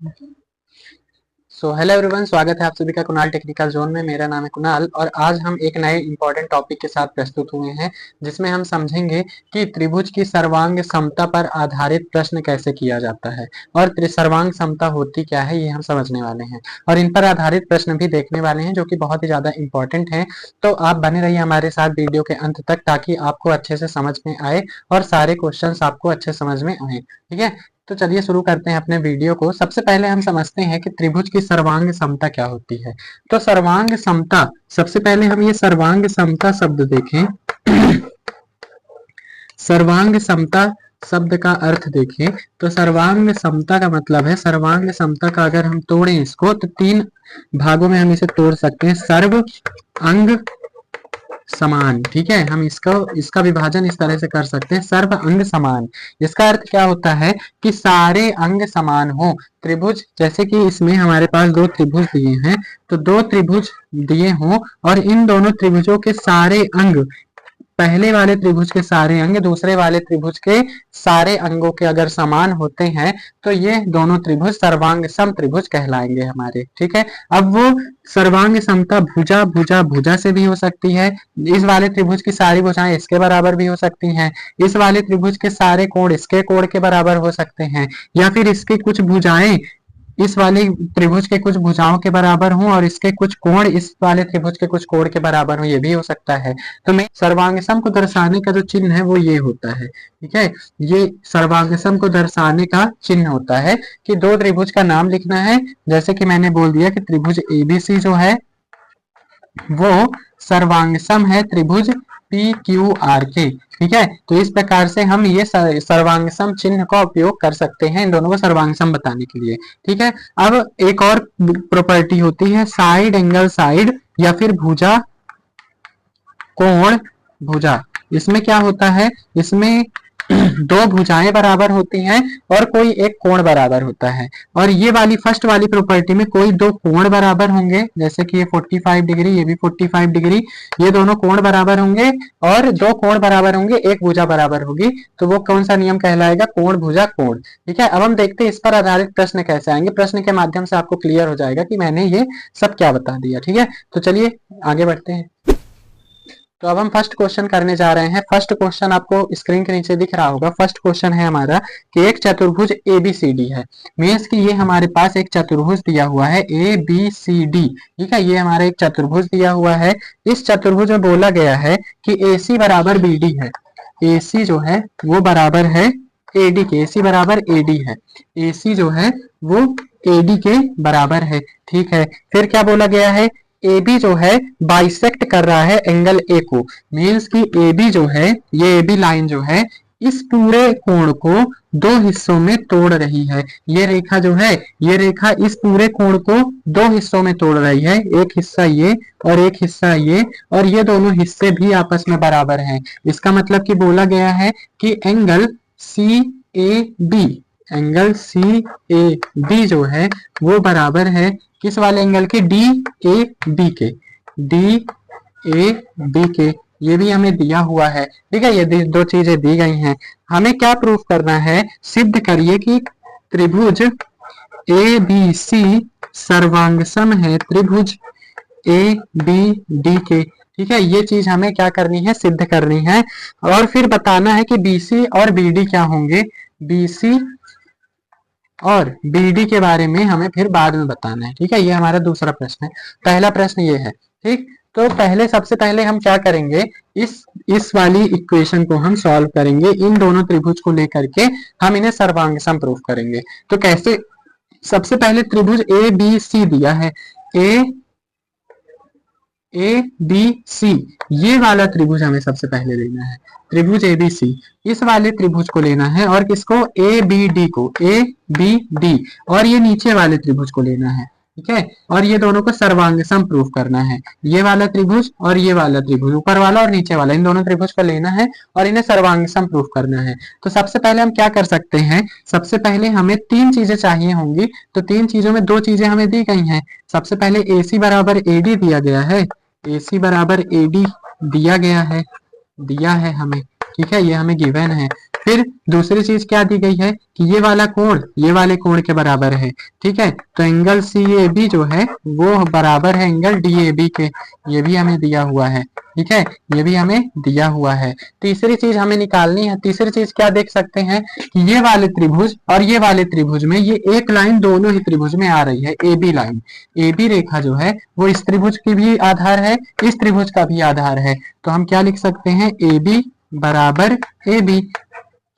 So hello everyone, स्वागत है आप सभी का कुणाल टेक्निकल जोन में। मेरा नाम है कुणाल और आज हम एक नए इंपॉर्टेंट टॉपिक के साथ प्रस्तुत हुए हैं, जिसमें हम समझेंगे कि त्रिभुज की सर्वांग समता पर आधारित प्रश्न कैसे किया जाता है और सर्वांग समता होती क्या है, ये हम समझने वाले हैं और इन पर आधारित प्रश्न भी देखने वाले हैं, जो कि बहुत ही ज्यादा इंपॉर्टेंट है। तो आप बने रहिए हमारे साथ वीडियो के अंत तक, ताकि आपको अच्छे से समझ में आए और सारे क्वेश्चन आपको अच्छे समझ में आए। ठीक है, तो चलिए शुरू करते हैं अपने वीडियो को। सबसे पहले हम समझते हैं कि त्रिभुज की सर्वांग समता क्या होती है। तो सर्वांग समता, सबसे पहले हम ये सर्वांग समता शब्द देखें। सर्वांग समता शब्द का अर्थ देखें तो सर्वांग समता का मतलब है, सर्वांग समता का अगर हम तोड़ें इसको तो तीन भागों में हम इसे तोड़ सकते हैं। सर्व अंग समान, ठीक है, हम इसका विभाजन इस तरह से कर सकते हैं, सर्व अंग समान। इसका अर्थ क्या होता है कि सारे अंग समान हो। त्रिभुज, जैसे कि इसमें हमारे पास दो त्रिभुज दिए हैं, तो दो त्रिभुज दिए हों और इन दोनों त्रिभुजों के सारे अंग, पहले वाले त्रिभुज के सारे अंग दूसरे वाले त्रिभुज के सारे अंगों के अगर समान होते हैं, तो ये दोनों त्रिभुज सर्वांग सम त्रिभुज कहलाएंगे हमारे। ठीक है, अब वो सर्वांग समता भुजा भुजा भुजा से भी हो सकती है। इस वाले त्रिभुज की सारी भुजाएं इसके बराबर भी हो सकती हैं। इस वाले त्रिभुज के सारे कोण इसके कोण के बराबर हो सकते हैं, या फिर इसके कुछ भुजाएं इस वाले त्रिभुज के कुछ भुजाओं के बराबर हों और इसके कुछ कोण इस वाले त्रिभुज के कुछ कोण के बराबर हों, ये भी हो सकता है। तो मैं सर्वांग सम को दर्शाने का जो चिन्ह है वो ये होता है। ठीक है, ये सर्वांग सम को दर्शाने का चिन्ह होता है कि दो त्रिभुज का नाम लिखना है। जैसे कि मैंने बोल दिया कि त्रिभुज एबीसी जो है वो सर्वांग सम है त्रिभुज पी क्यू आर के। ठीक है, तो इस प्रकार से हम ये सर्वांग सम चिन्ह का उपयोग कर सकते हैं इन दोनों को सर्वांग सम बताने के लिए। ठीक है, अब एक और प्रॉपर्टी होती है साइड एंगल साइड, या फिर भुजा कोण भुजा। इसमें क्या होता है, इसमें दो भुजाएं बराबर होती हैं और कोई एक कोण बराबर होता है। और ये वाली फर्स्ट वाली प्रॉपर्टी में कोई दो कोण बराबर होंगे, जैसे कि ये 45 डिग्री, ये भी 45 डिग्री, ये दोनों कोण बराबर होंगे और दो कोण बराबर होंगे, एक भुजा बराबर होगी। तो वो कौन सा नियम कहलाएगा, कोण भुजा कोण। ठीक है, अब हम देखते हैं इस पर आधारित प्रश्न कैसे आएंगे। प्रश्न के माध्यम से आपको क्लियर हो जाएगा कि मैंने ये सब क्या बता दिया। ठीक है, तो चलिए आगे बढ़ते हैं। तो अब हम फर्स्ट क्वेश्चन करने जा रहे हैं। फर्स्ट क्वेश्चन आपको स्क्रीन के नीचे दिख रहा होगा। फर्स्ट क्वेश्चन है हमारा कि एक चतुर्भुज एबीसीडी है। मीन्स कि ये हमारे पास एक चतुर्भुज दिया हुआ है ए बी सी डी। ठीक है, ये हमारा एक चतुर्भुज दिया हुआ है। इस चतुर्भुज में बोला गया है कि AC बराबर BD है। AC जो है वो बराबर है AD के, AC बराबर AD है। AC जो है वो AD के बराबर है। ठीक है, फिर क्या बोला गया है, ए बी जो है बाइसेक्ट कर रहा है एंगल ए को। मीन्स कि ए बी जो है, ये ए बी लाइन जो है इस पूरे कोण को दो हिस्सों में तोड़ रही है। ये रेखा जो है, ये रेखा इस पूरे कोण को दो हिस्सों में तोड़ रही है, एक हिस्सा ये और एक हिस्सा ये, और ये दोनों हिस्से भी आपस में बराबर हैं। इसका मतलब कि बोला गया है कि angle C A B, angle C A B जो है वो बराबर है किस वाले एंगल के, डी ए बी के, डी ए बी के। ये भी हमें दिया हुआ है। ठीक है, ये दो चीजें दी गई हैं। हमें क्या प्रूफ करना है, सिद्ध करिए कि त्रिभुज ए बी सी सर्वांगसम है त्रिभुज ए बी डी के। ठीक है, ये चीज हमें क्या करनी है, सिद्ध करनी है। और फिर बताना है कि BC और BD क्या होंगे। BC और BD के बारे में हमें फिर बाद में बताना है। ठीक है, ये हमारा दूसरा प्रश्न है। पहला प्रश्न ये है। ठीक, तो सबसे पहले हम क्या करेंगे, इस वाली इक्वेशन को हम सॉल्व करेंगे। इन दोनों त्रिभुज को लेकर के हम इन्हें सर्वांगसम प्रूफ करेंगे। तो कैसे, सबसे पहले त्रिभुज ABC दिया है, ABC, ये वाला त्रिभुज हमें सबसे पहले लेना है, त्रिभुज ABC। इस वाले त्रिभुज को लेना है और किसको, ABD को, ABD, और ये नीचे वाले त्रिभुज को लेना है। ठीक है, और ये दोनों को सर्वांगसम प्रूफ करना है। ये वाला त्रिभुज और ये वाला त्रिभुज, ऊपर वाला और नीचे वाला, इन दोनों त्रिभुज को लेना है और इन्हें सर्वांगसम प्रूफ करना है। तो सबसे पहले हम क्या कर सकते हैं, सबसे पहले हमें तीन चीजें चाहिए होंगी। तो तीन चीजों में दो चीजें हमें दी गई हैं। सबसे पहले AC बराबर AD दिया गया है, AC बराबर AD दिया गया है, दिया है हमें। ठीक है, ये हमें गिवन है। फिर दूसरी चीज क्या दी गई है कि ये वाला कोण ये वाले कोण के बराबर है। ठीक है, तो एंगल CAB जो है वो बराबर है एंगल DAB के, ये भी हमें दिया हुआ है। ठीक है, ये भी हमें दिया हुआ है। तीसरी चीज हमें निकालनी है। तीसरी चीज क्या देख सकते हैं कि ये वाले त्रिभुज और ये वाले त्रिभुज में ये एक लाइन दोनों ही त्रिभुज में आ रही है, AB लाइन। AB रेखा जो है वो इस त्रिभुज की भी आधार है, इस त्रिभुज का भी आधार है। तो हम क्या लिख सकते हैं, AB बराबर AB।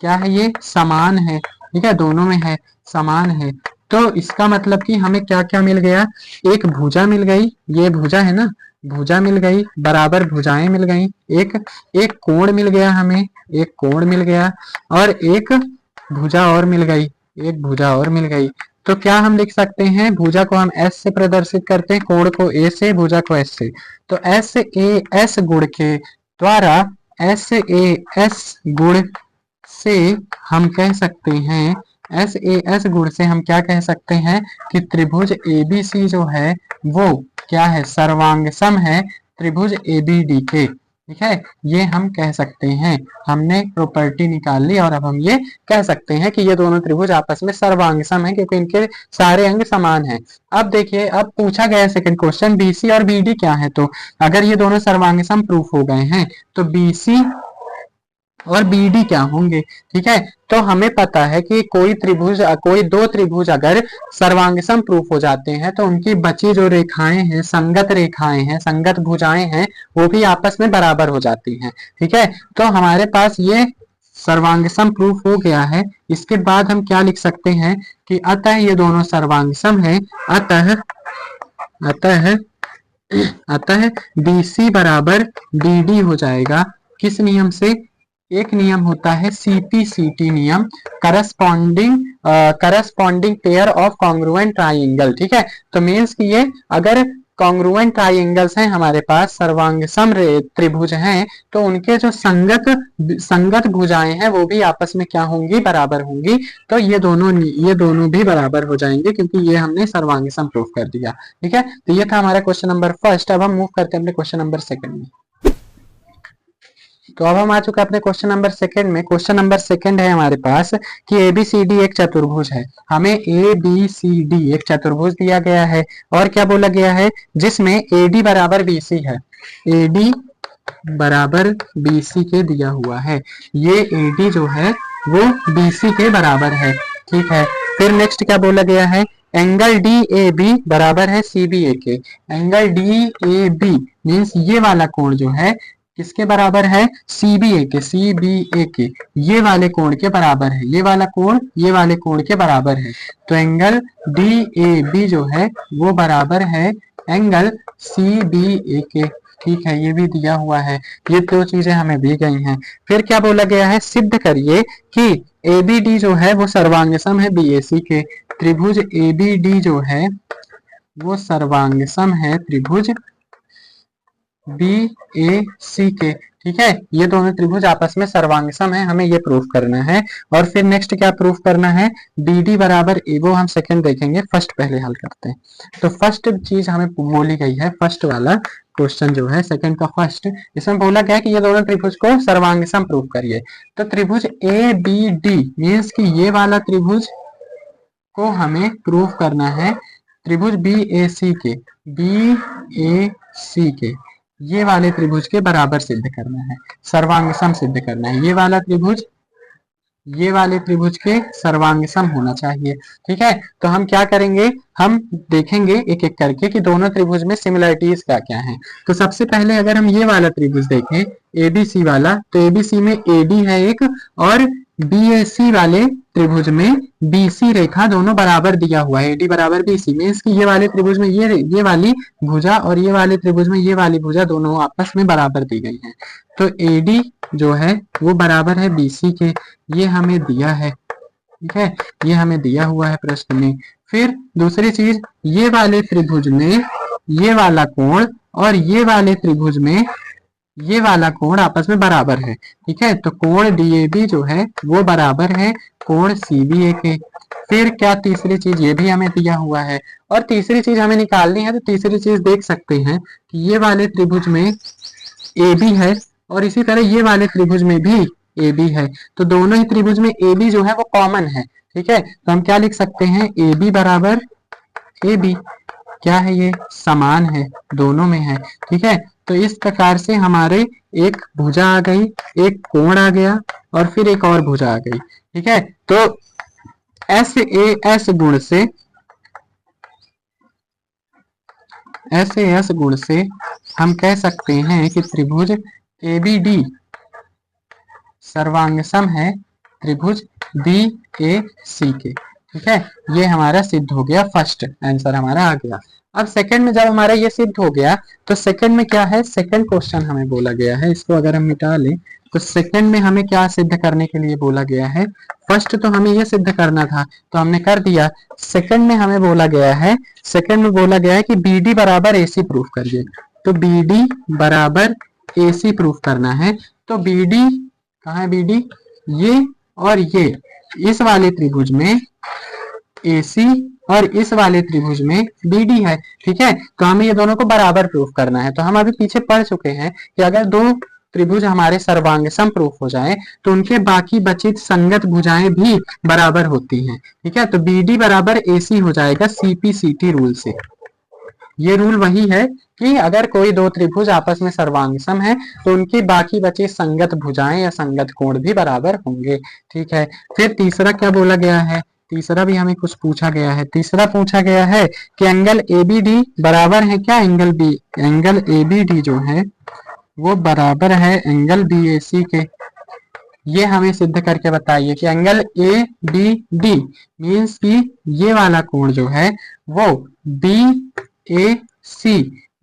क्या है, ये समान है। ठीक है, दोनों में है, समान है। तो इसका मतलब कि हमें क्या क्या मिल गया, एक भुजा मिल गई, ये भुजा है ना, भुजा मिल गई, बराबर भुजाएं मिल गई, एक कोण मिल गया हमें, एक कोण मिल गया, और एक भुजा और मिल गई, एक भुजा और मिल गई। तो क्या हम लिख सकते हैं, भुजा को हम S से प्रदर्शित करते हैं, कोण को A से, भुजा को S से। तो SAS गुण के द्वारा, SAS गुण से हम कह सकते हैं, SAS गुण से हम क्या कह सकते हैं कि त्रिभुज ABC जो है वो क्या है, सर्वांग सम है त्रिभुज ABD के। ठीक है, ये हम कह सकते हैं। हमने प्रॉपर्टी निकाल ली और अब हम ये कह सकते हैं कि ये दोनों त्रिभुज आपस में सर्वांग सम है, क्योंकि इनके सारे अंग समान हैं। अब देखिए, अब पूछा गया है सेकंड क्वेश्चन, BC और BD क्या है। तो अगर ये दोनों सर्वांग सम प्रूफ हो गए हैं तो BC और BD क्या होंगे। ठीक है, तो हमें पता है कि कोई दो त्रिभुज अगर सर्वांगसम प्रूफ हो जाते हैं तो उनकी बची जो रेखाएं हैं, संगत रेखाएं हैं, संगत भुजाएं हैं, वो भी आपस में बराबर हो जाती हैं। ठीक है, तो हमारे पास ये सर्वांगसम प्रूफ हो गया है। इसके बाद हम क्या लिख सकते हैं कि अतः ये दोनों सर्वांगसम है, अतः BC बराबर BD हो जाएगा। किस नियम से, एक नियम होता है CPCT नियम, corresponding pair of congruent triangle. ठीक है, तो मीन्स कि ये अगर कॉन्ग्रुएंट ट्राइंगल्स हैं हमारे पास, सर्वांगसम त्रिभुज हैं, तो उनके जो संगत भुजाएं हैं वो भी आपस में क्या होंगी, बराबर होंगी। तो ये दोनों भी बराबर हो जाएंगे, क्योंकि ये हमने सर्वांगसम प्रूफ कर दिया। ठीक है, तो ये था हमारा क्वेश्चन नंबर फर्स्ट। अब हम मूव करते हैं अपने क्वेश्चन नंबर सेकंड में। तो अब हम आ चुके हैं अपने क्वेश्चन नंबर सेकंड में। क्वेश्चन नंबर सेकंड है हमारे पास कि ABCD एक चतुर्भुज है। हमें ABCD एक चतुर्भुज दिया गया है और क्या बोला गया है, जिसमें AD बराबर BC है, AD बराबर BC के दिया हुआ है। ये AD जो है वो BC के बराबर है। ठीक है, फिर नेक्स्ट क्या बोला गया है, एंगल DAB बराबर है CBA के। एंगल DAB मीन्स ये वाला कोण जो है किसके बराबर है, CBA के, ये वाले कोण के बराबर है। ये वाला कोण ये वाले कोण के बराबर है। तो एंगल DAB जो है वो बराबर है एंगल CBA के। ठीक है, ये भी दिया हुआ है। ये दो चीजें हमें दी गई हैं। फिर क्या बोला गया है, सिद्ध करिए कि ABD जो है वो सर्वांगसम है BAC के। त्रिभुज ABD जो है वो सर्वांगसम है त्रिभुज BAC के। ठीक है, ये दोनों त्रिभुज आपस में सर्वांगसम है, हमें ये प्रूफ करना है। और फिर नेक्स्ट क्या प्रूफ करना है, BD बराबर A, वो हम सेकंड देखेंगे, फर्स्ट पहले हल करते हैं। तो फर्स्ट चीज हमें बोली गई है, फर्स्ट वाला क्वेश्चन जो है सेकंड का फर्स्ट, इसमें बोला गया कि ये दोनों त्रिभुज को सर्वांगसम प्रूफ करिए। तो त्रिभुज ABD मीन्स कि ये वाला त्रिभुज को हमें प्रूफ करना है त्रिभुज BAC के, ये वाले त्रिभुज के बराबर सिद्ध करना है, सर्वांगसम सिद्ध करना है। ये वाला त्रिभुज ये वाले त्रिभुज के सर्वांगसम होना चाहिए। ठीक है, तो हम क्या करेंगे, हम देखेंगे एक एक करके कि दोनों त्रिभुज में सिमिलरिटीज क्या क्या हैं। तो सबसे पहले अगर हम ये वाला त्रिभुज देखें ABC वाला, तो ABC में AD है एक, और BAC वाले त्रिभुज में BC रेखा दोनों बराबर दिया हुआ है, AD बराबर BC। मीन्स कि ये वाले त्रिभुज में ये वाली भुजा और ये वाले त्रिभुज में ये वाली भुजा दोनों आपस में बराबर दी गई है। तो AD जो है वो बराबर है BC के, ये हमें दिया है। ठीक है, ये हमें दिया हुआ है प्रश्न में। फिर दूसरी चीज, ये वाले त्रिभुज में ये वाला कोण और ये वाले त्रिभुज में ये वाला कोण आपस में बराबर है। ठीक है, तो कोण DAB जो है वो बराबर है कोण CBA के। फिर क्या तीसरी चीज, ये भी हमें दिया हुआ है। और तीसरी चीज हमें निकालनी है, तो तीसरी चीज देख सकते हैं कि ये वाले त्रिभुज में AB है और इसी तरह ये वाले त्रिभुज में भी ए बी है, तो दोनों ही त्रिभुज में ए बी जो है वो कॉमन है। ठीक है, तो हम क्या लिख सकते हैं, ए बी बराबर ए बी, क्या है ये, समान है, दोनों में है। ठीक है, तो इस प्रकार से हमारे एक भुजा आ गई, एक कोण आ गया, और फिर एक और भुजा आ गई। ठीक है, तो एस ए एस गुण से एस गुण से हम कह सकते हैं कि त्रिभुज ए बी डी सर्वांग सम है त्रिभुज बी ए सी के। ठीक है, ये हमारा सिद्ध हो गया, फर्स्ट आंसर हमारा आ गया। अब सेकंड में जब हमारा ये सिद्ध हो गया, तो सेकंड में क्या है, सेकंड क्वेश्चन हमें बोला गया है, इसको अगर हम मिटा लें तो सेकंड में हमें क्या सिद्ध करने के लिए बोला गया है, फर्स्ट तो हमें ये सिद्ध करना था तो हमने कर दिया। सेकंड में हमें बोला गया है, सेकंड में बोला गया है कि बी डी बराबर ए सी प्रूफ करिए, तो बी डी बराबर ए सी प्रूफ करना है। तो बी डी कहाँ है, बी डी ये और ये, इस वाले त्रिभुज में AC और इस वाले त्रिभुज में BD है। ठीक है, तो हमें ये दोनों को बराबर प्रूफ करना है। तो हम अभी पीछे पढ़ चुके हैं कि अगर दो त्रिभुज हमारे सर्वांग सम प्रूफ हो जाए तो उनके बाकी बचित संगत भुजाएं भी बराबर होती हैं। ठीक है, तो BD बराबर AC हो जाएगा CPCT रूल से। ये रूल वही है कि अगर कोई दो त्रिभुज आपस में सर्वांग सम है तो उनकी बाकी बची संगत भुजाएं या संगत कोण भी बराबर होंगे। ठीक है, फिर तीसरा क्या बोला गया है, तीसरा भी हमें कुछ पूछा गया है। तीसरा पूछा गया है कि एंगल ABD बराबर है क्या, एंगल ABD जो है वो बराबर है एंगल BAC के। ये हमें सिद्ध करके बताइए कि एंगल ABD मीन्स कि ये वाला कोण जो है वो BAC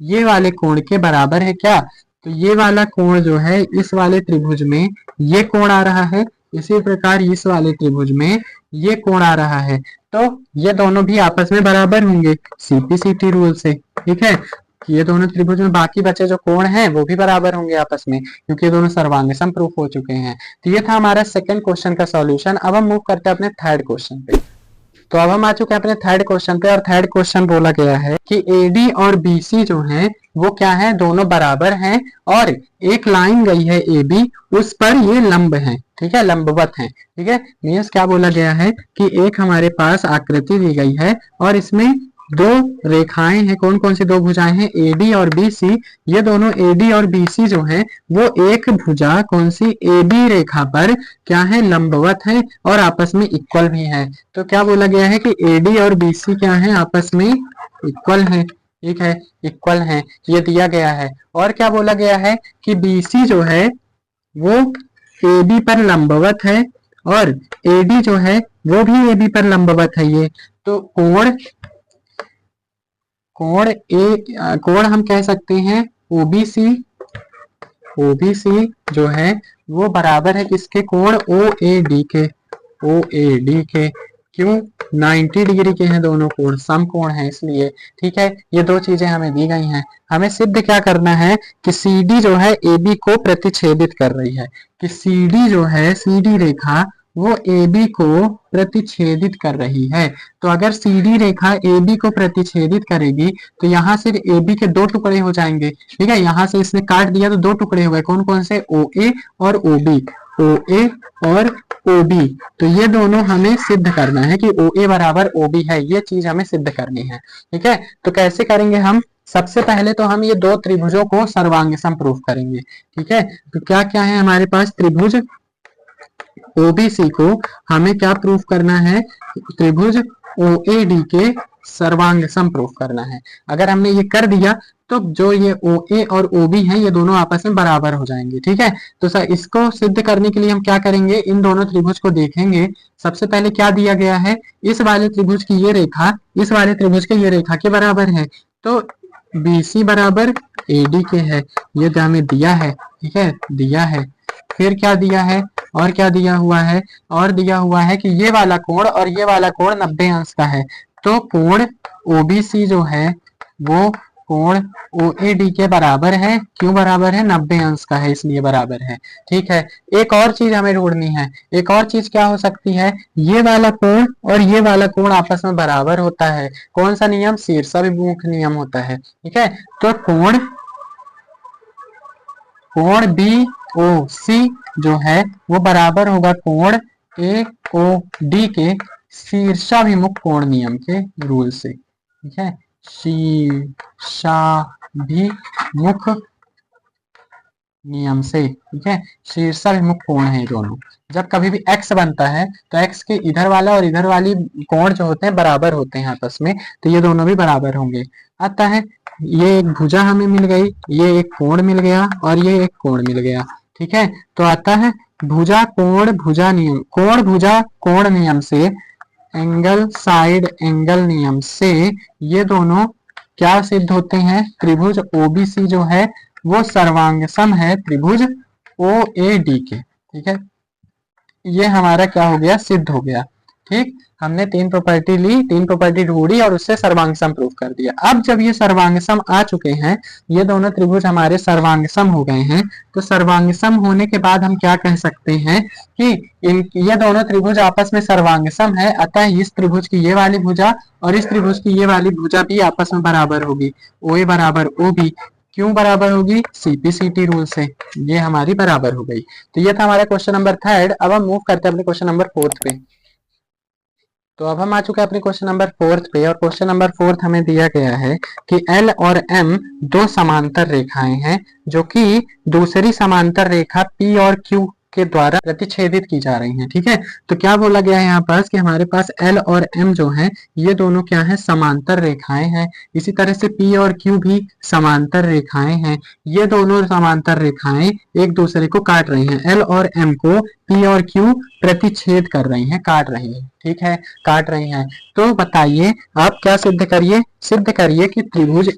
ये वाले कोण के बराबर है क्या। तो ये वाला कोण जो है इस वाले त्रिभुज में ये कोण आ रहा है, इसी प्रकार इस वाले त्रिभुज में ये कोण आ रहा है, तो ये दोनों भी आपस में बराबर होंगे CPCT रूल से। ठीक है, ये दोनों त्रिभुज में बाकी बचे जो कोण हैं वो भी बराबर होंगे आपस में, क्योंकि ये दोनों सर्वांग सम प्रूफ हो चुके हैं। तो ये था हमारा सेकंड क्वेश्चन का सॉल्यूशन। अब हम मूव करते हैं अपने थर्ड क्वेश्चन पे। तो अब हम आ चुके हैं अपने थर्ड क्वेश्चन पे, और थर्ड क्वेश्चन बोला गया है कि AD और BC जो है वो क्या है, दोनों बराबर हैं, और एक लाइन गई है AB, उस पर ये लंब है। ठीक है, लंबवत है। ठीक है, मीन्स क्या बोला गया है कि एक हमारे पास आकृति दी गई है और इसमें दो रेखाएं हैं, कौन कौन सी दो भुजाएं हैं, AD और BC। ये दोनों AD और BC जो है वो एक भुजा कौन सी, AB रेखा पर क्या है, लंबवत है और आपस में इक्वल भी है। तो क्या बोला गया है कि AD और BC क्या है, आपस में इक्वल है। ठीक है, इक्वल है, ये दिया गया है। और क्या बोला गया है कि BC जो है वो AB पर लंबवत है और AD जो है वो भी AB पर लंबवत है। ये तो कोण हम कह सकते हैं OBC जो है वो बराबर है किसके, कोण OAD के। क्यों, 90 डिग्री के हैं दोनों कोण, सम कोण है इसलिए। ठीक है, ये दो चीजें हमें दी गई हैं। हमें सिद्ध क्या करना है कि CD जो है AB को प्रतिच्छेदित कर रही है, कि CD जो है, CD रेखा वो AB को प्रतिच्छेदित कर रही है। तो अगर CD रेखा AB को प्रतिच्छेदित करेगी तो यहाँ से AB के दो टुकड़े हो जाएंगे। ठीक है, यहाँ से इसने काट दिया तो दो टुकड़े हो गए, कौन कौन से, OA और OB, OA और OB। तो ये दोनों हमें सिद्ध करना है कि OA बराबर OB है, ये चीज हमें सिद्ध करनी है। ठीक है, तो कैसे करेंगे हम, सबसे पहले तो हम ये दो त्रिभुजों को सर्वांग सम प्रूफ करेंगे। ठीक है, तो क्या क्या है हमारे पास, त्रिभुज OBC को हमें क्या प्रूफ करना है, त्रिभुज OAD के सर्वांग सम प्रूफ करना है। अगर हमने ये कर दिया तो जो ये OA और OB हैं ये दोनों आपस में बराबर हो जाएंगे। ठीक है, तो सर इसको सिद्ध करने के लिए हम क्या करेंगे, इन दोनों त्रिभुज को देखेंगे। सबसे पहले क्या दिया गया है, इस वाले त्रिभुज की ये रेखा इस वाले त्रिभुज के ये रेखा के बराबर है, तो BC बराबर AD के है, ये हमें दिया है। ठीक है, दिया है। फिर क्या दिया है, और क्या दिया हुआ है, और दिया हुआ है कि ये वाला कोण और ये वाला कोण 90 अंश का है, तो कोण OBC जो है वो कोण OAD के बराबर है। क्यों बराबर है, 90 अंश का है इसलिए बराबर है। ठीक है, एक और चीज हमें ढूंढनी है। एक और चीज क्या हो सकती है, ये वाला कोण और ये वाला कोण आपस में बराबर होता है, कौन सा नियम, शीर्षाभिमुख नियम होता है। ठीक है, तो कोण B ओ सी जो है वो बराबर होगा कोण ए ओ डी के शीर्षाभिमुख कोण नियम के रूल से। ठीक है, शीर्षाभिमुख नियम से। ठीक है, शीर्षाभिमुख कोण है दोनों। जब कभी भी x बनता है तो x के इधर वाला और इधर वाली कोण जो होते हैं बराबर होते हैं आपस में, तो ये दोनों भी बराबर होंगे। आता है ये एक भुजा हमें मिल गई, ये एक कोण मिल गया और ये एक कोण मिल गया। ठीक है, तो आता है भुजा कोण भुजा नियम, कोण भुजा कोण नियम से, एंगल साइड एंगल नियम से ये दोनों क्या सिद्ध होते हैं, त्रिभुज ओबीसी जो है वो सर्वांग सम है त्रिभुज ओ ए डी के। ठीक है, ये हमारा क्या हो गया, सिद्ध हो गया। ठीक, हमने तीन प्रॉपर्टी ली, तीन प्रॉपर्टी ढूंढी और उससे सर्वांग सम प्रूव कर दिया। अब जब ये सर्वांग सम आ चुके हैं, ये दोनों त्रिभुज हमारे सर्वांग सम हो गए हैं, तो सर्वांग सम होने के बाद हम क्या कह सकते हैं कि ये दोनों त्रिभुज आपस में सर्वांग सम है, अतः इस त्रिभुज की ये वाली भुजा और इस त्रिभुज की ये वाली भुजा भी आपस में बराबर होगी, ओ ए बराबर ओ बी। क्यों बराबर होगी, सीपीसीटी रूल से, ये हमारी बराबर हो गई। तो ये था हमारा क्वेश्चन नंबर 3। अब हम मूव करते हैं अपने क्वेश्चन नंबर 4 पे। तो अब हम आ चुके हैं अपने क्वेश्चन नंबर 4 पे, और क्वेश्चन नंबर 4 हमें दिया गया है कि L और M दो समांतर रेखाएं हैं जो कि दूसरी समांतर रेखा P और Q के द्वारा प्रतिच्छेदित की जा रही हैं। ठीक है, तो क्या बोला गया है यहाँ पास कि हमारे पास L और M जो है ये दोनों क्या है, समांतर रेखाएं हैं। इसी तरह से P और Q भी समांतर रेखाएं हैं। ये दोनों समांतर रेखाएं एक दूसरे को काट रही हैं, L और M को P और Q प्रतिच्छेद कर रही हैं, काट रही हैं। ठीक है, काट रही हैं। तो बताइए आप क्या सिद्ध करिए, सिद्ध करिए कि त्रिभुज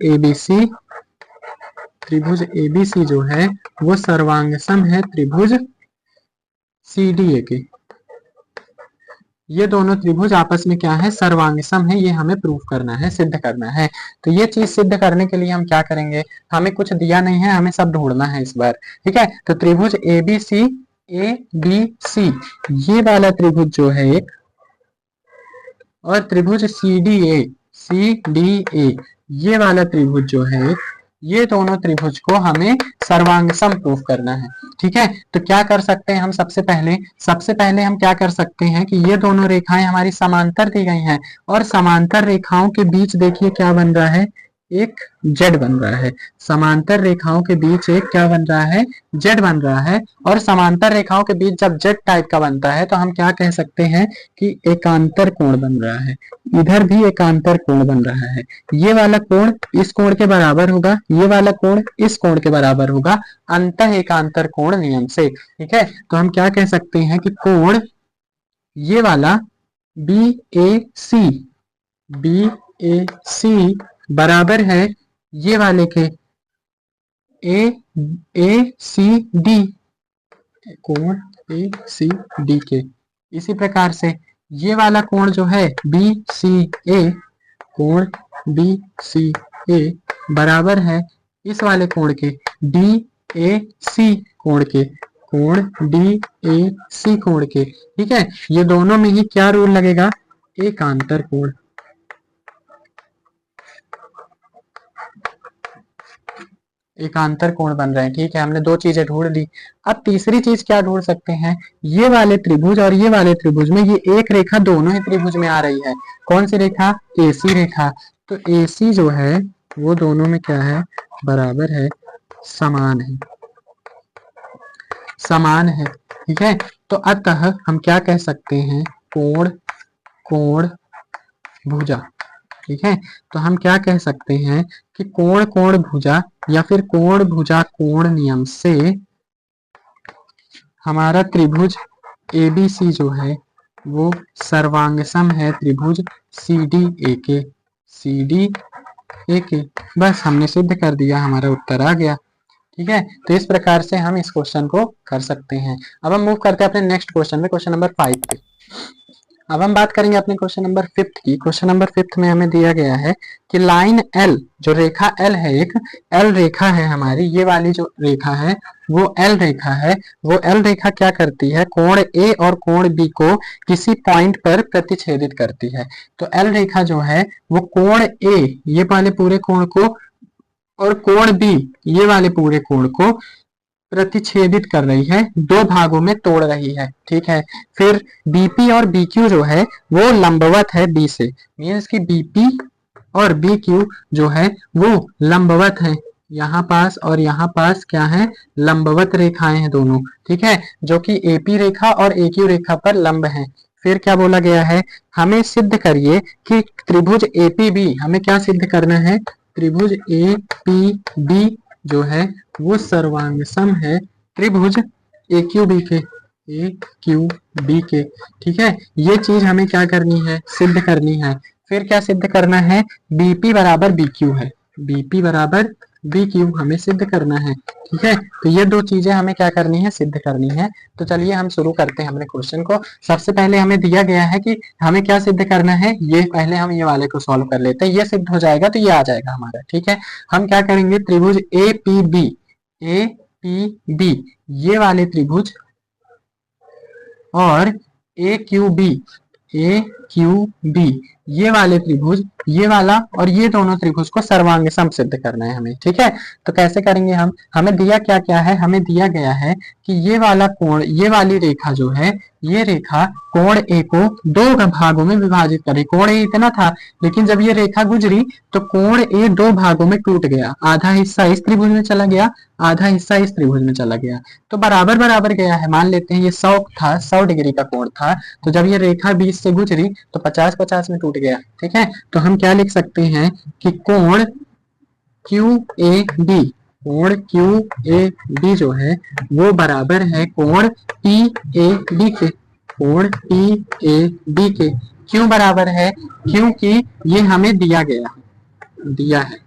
एबीसी जो है वो सर्वांग सम है त्रिभुज सीडीए के। ये दोनों त्रिभुज आपस में क्या है, सर्वांग सम है, ये हमें प्रूफ करना है, सिद्ध करना है। तो ये चीज सिद्ध करने के लिए हम क्या करेंगे, हमें कुछ दिया नहीं है, हमें सब ढूंढना है इस बार। ठीक है, तो त्रिभुज एबीसी ये वाला त्रिभुज जो है एक, और त्रिभुज सीडीए ये वाला त्रिभुज जो है, ये दोनों त्रिभुज को हमें सर्वांग सम प्रूफ करना है। ठीक है, तो क्या कर सकते हैं हम, सबसे पहले हम क्या कर सकते हैं कि ये दोनों रेखाएं हमारी समांतर दी गई हैं, और समांतर रेखाओं के बीच देखिए क्या बन रहा है, एक जेड बन रहा है। समांतर रेखाओं के बीच एक क्या बन रहा है, जेड बन रहा है। और समांतर रेखाओं के बीच जब जेड टाइप का बनता है तो हम क्या कह सकते हैं कि एकांतर कोण बन रहा है। इधर भी एकांतर कोण बन रहा है, ये वाला कोण इस कोण के बराबर होगा, ये वाला कोण इस कोण के बराबर होगा, अंतः एकांतर कोण नियम से। ठीक है, तो हम क्या कह सकते हैं कि कोण ये वाला बी ए सी बराबर है ये वाले के ए सी डी, कोण ए सी डी के। इसी प्रकार से ये वाला कोण जो है बी सी ए, कोण बी सी ए बराबर है इस वाले कोण के डी ए सी कोण के, कोण डी ए सी कोण के। ठीक है, ये दोनों में ही क्या रूल लगेगा, एकांतर कोण। एकांतर कोण बन रहे हैं। ठीक है, हमने दो चीजें ढूंढ ली। अब तीसरी चीज क्या ढूंढ सकते हैं, ये वाले त्रिभुज और ये वाले त्रिभुज में ये एक रेखा दोनों ही त्रिभुज में आ रही है। कौन सी रेखा, एसी रेखा। तो एसी जो है वो दोनों में क्या है, बराबर है, समान है, समान है। ठीक है, तो अतः हम क्या कह सकते हैं, कोण कोण भुजा। ठीक है, तो हम क्या कह सकते हैं कि कोण कोण भुजा या फिर कोण भुजा कोण नियम से हमारा त्रिभुज एबीसी जो है वो सर्वांग सम है त्रिभुज सीडीए के, सीडीए के। बस हमने सिद्ध कर दिया, हमारा उत्तर आ गया। ठीक है, तो इस प्रकार से हम इस क्वेश्चन को कर सकते हैं। अब हम मूव करते हैं अपने नेक्स्ट क्वेश्चन में, क्वेश्चन नंबर 5 पे। अब हम बात करेंगे अपने क्वेश्चन नंबर 5 की। क्वेश्चन नंबर 5 में हमें दिया गया है कि लाइन एल, जो रेखा एल है, एक एल रेखा है हमारी, ये वाली जो रेखा है वो एल रेखा है। वो एल रेखा क्या करती है, कोण ए और कोण बी को किसी पॉइंट पर प्रतिच्छेदित करती है। तो एल रेखा जो है वो कोण ए ये वाले पूरे कोण को और कोण बी ये वाले पूरे कोण को प्रतिच्छेदित कर रही है, दो भागों में तोड़ रही है, ठीक है। फिर बीपी और बीक्यू जो है वो लंबवत है बी से, मीन्स कि बीपी और बीक्यू जो है वो लंबवत है, यहाँ पास और यहाँ पास क्या है, लंबवत रेखाएं हैं दोनों, ठीक है, जो कि एपी रेखा और एक्यू रेखा पर लंब है। फिर क्या बोला गया है, हमें सिद्ध करिए कि त्रिभुज एपीबी, हमें क्या सिद्ध करना है, त्रिभुज एपीबी जो है वो सर्वांग सम है त्रिभुज एक्यूबी के, एक्यूबी के, ठीक है। ये चीज हमें क्या करनी है, सिद्ध करनी है। फिर क्या सिद्ध करना है, बीपी बराबर बीक्यू है, बीपी बराबर बीक्यू हमें सिद्ध करना है, ठीक है। तो ये दो चीजें हमें क्या करनी है, सिद्ध करनी है। तो चलिए हम शुरू करते हैं अपने क्वेश्चन को। सबसे पहले हमें दिया गया है कि हमें क्या सिद्ध करना है, ये पहले हम ये वाले को सॉल्व कर लेते हैं, ये सिद्ध हो जाएगा तो ये आ जाएगा हमारा, ठीक है। हम क्या करेंगे, त्रिभुज A P B, A P B ये वाले त्रिभुज और A Q B, A Q B ये वाले त्रिभुज, ये वाला और ये दोनों त्रिभुज को सर्वांग सम सिद्ध करना है हमें, ठीक है। तो कैसे करेंगे हम, हमें दिया क्या क्या है, हमें दिया गया है कि ये वाला कोण, ये वाली रेखा जो है, ये रेखा कोण ए को दो भागों में विभाजित करे। कोण ए इतना था, लेकिन जब ये रेखा गुजरी तो कोण ए दो भागों में टूट गया, आधा हिस्सा इस त्रिभुज में चला गया, आधा हिस्सा इस त्रिभुज में चला गया, तो बराबर बराबर गया है। मान लेते हैं ये 100 था, 100 डिग्री का कोण था, तो जब ये रेखा 20 से गुजरी तो 50-50 में टूट गया, ठीक है। तो हम क्या लिख सकते हैं कि कोण क्यू ए बी, कोण क्यू ए बी जो है वो बराबर है कोण पी ए बी के, कोण पी ए बी के। क्यों बराबर है, क्योंकि ये हमें दिया गया है, दिया है,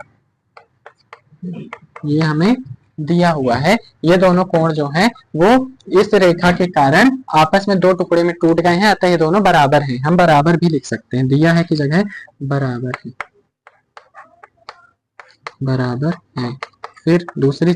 ये हमें दिया हुआ है, ये दोनों कोण जो हैं वो इस रेखा के कारण आपस में दो टुकड़े में टूट गए हैं, अतः ये दोनों बराबर हैं। हम बराबर भी लिख सकते हैं, दिया है की जगह बराबर है, बराबर है। फिर दूसरी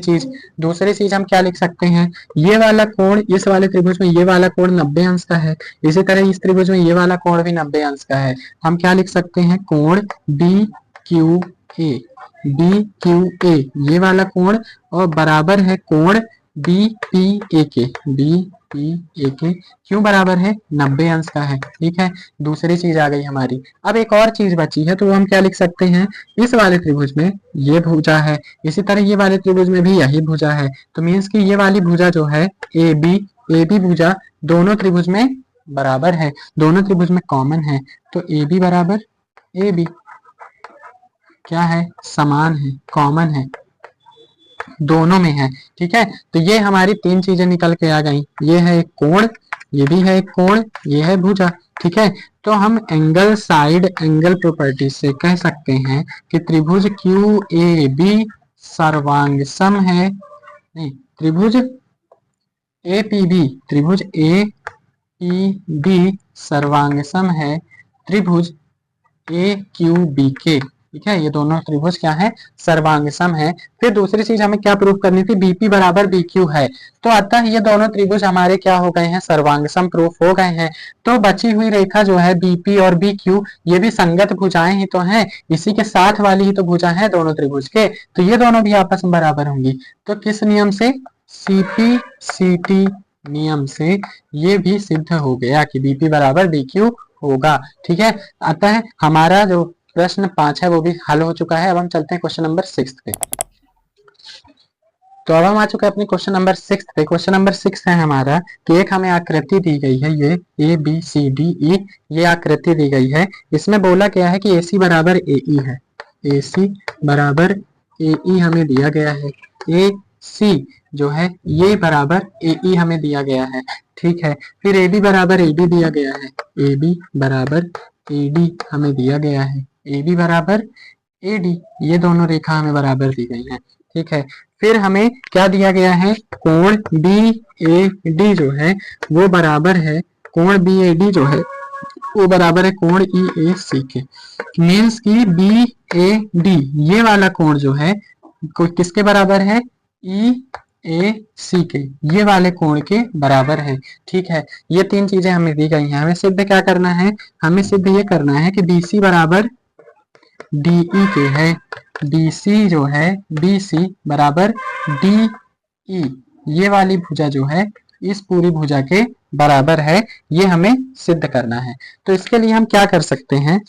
चीज हम क्या लिख सकते हैं, ये वाला कोण इस वाले त्रिभुज में, ये वाला कोण 90 अंश का है, इसी तरह इस त्रिभुज में ये वाला कोण भी 90 अंश का है। हम क्या लिख सकते हैं, कोण B Q A, B Q A ये वाला कोण और बराबर है कोण बी पी ए के, बी पी ए के। क्यों बराबर है, 90 अंश का है, ठीक है। दूसरी चीज आ गई हमारी। अब एक और चीज बची है, तो हम क्या लिख सकते हैं, इस वाले त्रिभुज में ये भुजा है, इसी तरह ये वाले त्रिभुज में भी यही भुजा है, तो मीन्स कि ये वाली भुजा जो है ए बी भुजा दोनों त्रिभुज में बराबर है, दोनों त्रिभुज में कॉमन है, तो ए बी बराबर ए बी क्या है, समान है, कॉमन है, दोनों में है, ठीक है। तो ये हमारी तीन चीजें निकल के आ गई, ये है एक कोण, ये भी है एक कोण, ये है भुजा, ठीक है। तो हम एंगल साइड एंगल प्रॉपर्टी से कह सकते हैं कि त्रिभुज क्यू ए बी सर्वांग सम है, नहीं, त्रिभुज ए पी बी, त्रिभुज ए पी बी सर्वांग सम है त्रिभुज ए क्यू बी के, ठीक है। ये दोनों त्रिभुज क्या है, सर्वांग सम है। फिर दूसरी चीज हमें क्या प्रूफ करनी थी, बीपी बराबर बीक्यू है, तो अतः ये दोनों त्रिभुज हमारे क्या हो गए हैं, सर्वांग सम प्रूफ हो गए हैं। तो बची हुई रेखा जो है बीपी और बीक्यू ये भी संगत भुजाएं ही तो हैं, इसी के साथ वाली ही तो भुजा है दोनों त्रिभुज के, तो ये दोनों भी आपस में बराबर होंगी। तो किस नियम से, सीपी सीटी नियम से ये भी सिद्ध हो गया कि बीपी बराबर बीक्यू होगा, ठीक है। अतः हमारा जो प्रश्न 5 है वो भी हल हो चुका है। अब हम चलते हैं क्वेश्चन नंबर 6 पे। तो अब हम आ चुके हैं अपने क्वेश्चन नंबर 6 पे। क्वेश्चन नंबर 6 है हमारा कि एक हमें आकृति दी गई है, ये A B C D E ये आकृति दी गई है। इसमें बोला गया है कि AC बराबर AE है, AC बराबर AE हमें दिया गया है, AC जो है ये बराबर AE हमें दिया गया है, ठीक है। फिर AB बराबर AD दिया गया है, AB बराबर AD हमें दिया गया है, AB बराबर AD ये दोनों रेखा हमें बराबर दी गई है, ठीक है। फिर हमें क्या दिया गया है, कोण BAD जो है वो बराबर है, कोण BAD जो है वो बराबर है कोण EAC के, मीन्स की BAD ये वाला कोण जो है किसके बराबर है, EAC के, ये वाले कोण के बराबर है, ठीक है। ये तीन चीजें हमें दी गई हैं। हमें सिद्ध क्या करना है, हमें सिद्ध ये करना है कि BC बराबर DE के है, BC जो है BC बराबर DE ये वाली भुजा जो है इस पूरी भुजा के बराबर है, ये हमें सिद्ध करना है। तो इसके लिए हम क्या कर सकते हैं,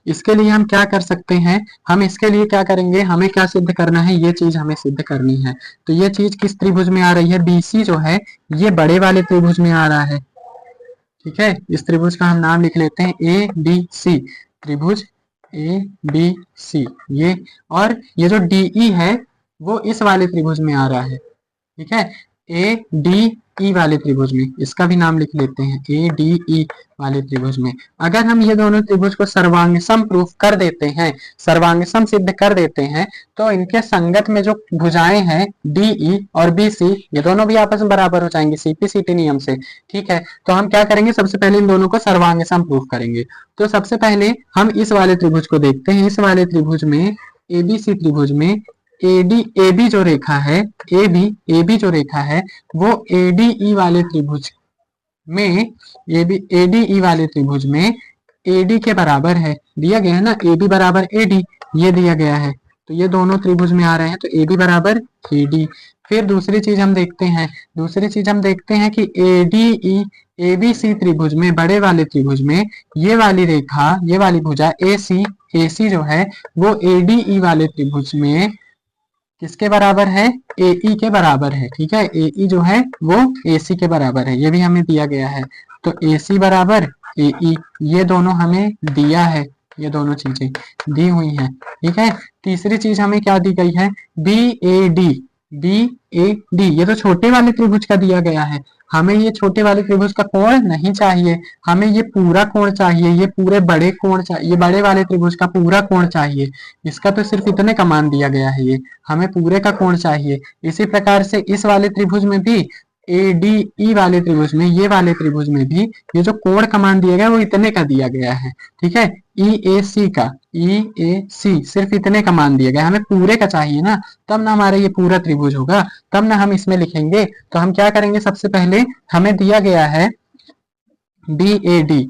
इसके लिए हम क्या कर सकते हैं, हम इसके लिए क्या करेंगे, हमें क्या सिद्ध करना है, ये चीज हमें सिद्ध करनी है। तो ये चीज किस त्रिभुज में आ रही है, बीसी जो है ये बड़े वाले त्रिभुज में आ रहा है। ठीक है, इस त्रिभुज का हम नाम लिख लेते हैं ए बी सी, त्रिभुज ए बी सी ये, और ये जो डीई है वो इस वाले त्रिभुज में आ रहा है। ठीक है, ए डी ई वाले त्रिभुज में, इसका भी नाम लिख लेते हैं ए डी ई वाले त्रिभुज में। अगर हम ये दोनों त्रिभुज को सर्वांग सम प्रूफ कर देते हैं, सर्वांग सम सिद्ध कर देते हैं, तो इनके संगत में जो भुजाएं हैं डीई और बीसी ये दोनों भी आपस में बराबर हो जाएंगे सीपीसीटी नियम से। ठीक है, तो हम क्या करेंगे, सबसे पहले इन दोनों को सर्वांग सम प्रूफ करेंगे। तो सबसे पहले हम इस वाले त्रिभुज को देखते हैं, इस वाले त्रिभुज में एबीसी त्रिभुज में एबी जो रेखा है, एबी जो रेखा है वो एडीई वाले त्रिभुज में, एडीई वाले त्रिभुज में एडी के बराबर है, दिया गया है ना, एबी बराबर एडी, ये दिया गया है। तो ये दोनों त्रिभुज में आ रहे हैं, तो एबी बराबर एडी। फिर दूसरी चीज हम देखते हैं, दूसरी चीज हम देखते हैं कि एडीई एबीसी त्रिभुज में, बड़े वाले त्रिभुज में ये वाली रेखा, ये वाली भुजा एसी जो है वो एडीई वाले त्रिभुज में किसके बराबर है, एई के बराबर है। ठीक है, एई जो है वो एसी के बराबर है, ये भी हमें दिया गया है। तो एसी बराबर एई, ये दोनों हमें दिया है, ये दोनों चीजें दी हुई हैं। ठीक है, तीसरी चीज हमें क्या दी गई है, बी ए डी, ये तो छोटे वाले त्रिभुज का दिया गया है, हमें ये छोटे वाले त्रिभुज का कोण नहीं चाहिए, हमें ये पूरा कोण चाहिए, ये पूरे बड़े कोण चाहिए, ये बड़े वाले त्रिभुज का पूरा कोण चाहिए। इसका तो सिर्फ इतने का मान दिया गया है, ये हमें पूरे का कोण चाहिए। इसी प्रकार से इस वाले त्रिभुज में भी, एडीई वाले त्रिभुज में, ये वाले त्रिभुज में भी ये जो कोण का मान दिया गया वो इतने का दिया गया है। ठीक है, ईएसी का, ईएसी सिर्फ इतने का मान दिया गया, हमें पूरे का चाहिए ना, तब ना हमारा ये पूरा त्रिभुज होगा, तब ना हम इसमें लिखेंगे। तो हम क्या करेंगे, सबसे पहले हमें दिया गया है बी ए डी,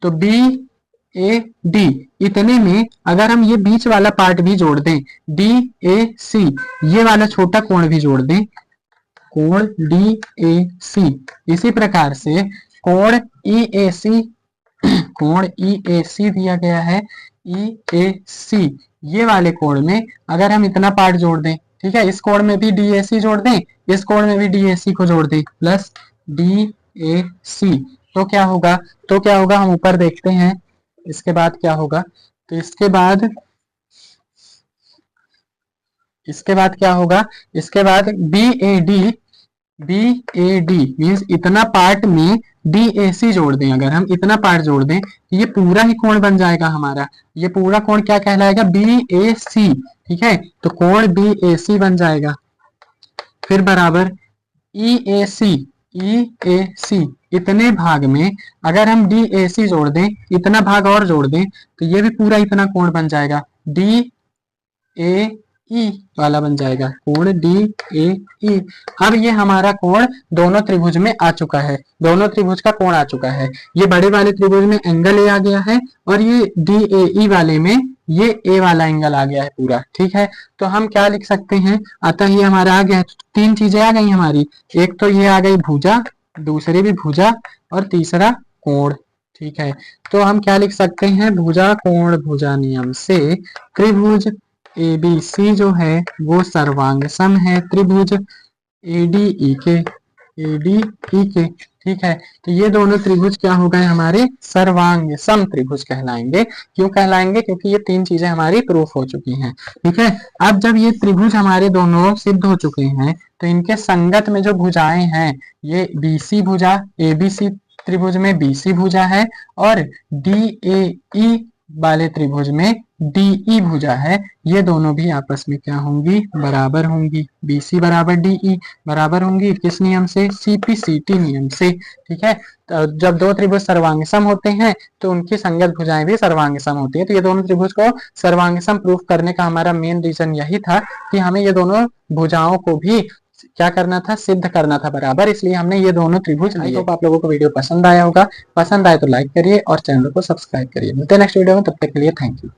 तो बी ए डी इतने में अगर हम ये बीच वाला पार्ट भी जोड़ दें, डी ए सी ये वाला छोटा कोण भी जोड़ दें, कोण डी ए सी, इसी प्रकार से कोण ई ए सी, कोण ई ए सी दिया गया है, ई ए सी ये वाले कोण में अगर हम इतना पार्ट जोड़ दें, ठीक है, इस कोण में भी डी ए सी जोड़ दें, इस कोण में भी डी ए सी को जोड़ दें, प्लस डी ए सी, तो क्या होगा, तो क्या होगा, हम ऊपर देखते हैं इसके बाद क्या होगा। तो इसके बाद क्या होगा, इसके बाद बी ए डी मीन्स इतना पार्ट में डी ए सी जोड़ दें, अगर हम इतना पार्ट जोड़ दें ये पूरा ही कोण बन जाएगा हमारा, ये पूरा कोण क्या कहलाएगा, बी ए सी। ठीक है, तो कोण बी ए सी बन जाएगा। फिर बराबर ई ए सी इतने भाग में अगर हम डी ए सी जोड़ दें, इतना भाग और जोड़ दें, तो ये भी पूरा इतना कोण बन जाएगा, डी ए ई वाला बन जाएगा, कोण डी ए ई। अब ये हमारा कोण दोनों त्रिभुज में आ चुका है, दोनों त्रिभुज का कोण आ चुका है। ये बड़े वाले त्रिभुज में एंगल ए आ गया है और ये डी ए ई वाले में ये ए वाला एंगल आ गया है पूरा। ठीक है, तो हम क्या लिख सकते हैं, अतः ये हमारा आ गया है, तो तीन चीजें आ गई हमारी, एक तो ये आ गई भुजा, दूसरी भी भुजा और तीसरा कोण। ठीक है, तो हम क्या लिख सकते हैं, भुजा कोण भुजा नियम से त्रिभुज एबीसी जो है वो सर्वांग सम है त्रिभुज एडीई के। ठीक है, तो ये दोनों त्रिभुज क्या हो गए हमारे, सर्वांग सम त्रिभुज कहलाएंगे। क्यों कहलाएंगे, क्योंकि ये तीन चीजें हमारी प्रूफ हो चुकी हैं। ठीक है, अब जब ये त्रिभुज हमारे दोनों सिद्ध हो चुके हैं, तो इनके संगत में जो भुजाएं हैं, ये बीसी भुजा, एबीसी त्रिभुज में बीसी भुजा है, और डीएई वाले त्रिभुज में डीई भुजा है, ये दोनों भी आपस में क्या होंगी, बराबर होंगी। बीसी बराबर डीई बराबर होंगी किस नियम से, सीपीसीटी नियम से। ठीक है, तो जब दो त्रिभुज सर्वांग सम होते हैं तो उनकी संगत भुजाएं भी सर्वांग सम होती है। तो ये दोनों त्रिभुज को सर्वांग सम प्रूफ करने का हमारा मेन रीजन यही था कि हमें ये दोनों भुजाओं को भी क्या करना था, सिद्ध करना था बराबर, इसलिए हमने ये दोनों त्रिभुज लिए। तो आप लोगों को वीडियो पसंद आया होगा, पसंद आए तो लाइक करिए और चैनल को सब्सक्राइब करिए। मिलते हैं नेक्स्ट वीडियो में, तब तक के लिए थैंक यू।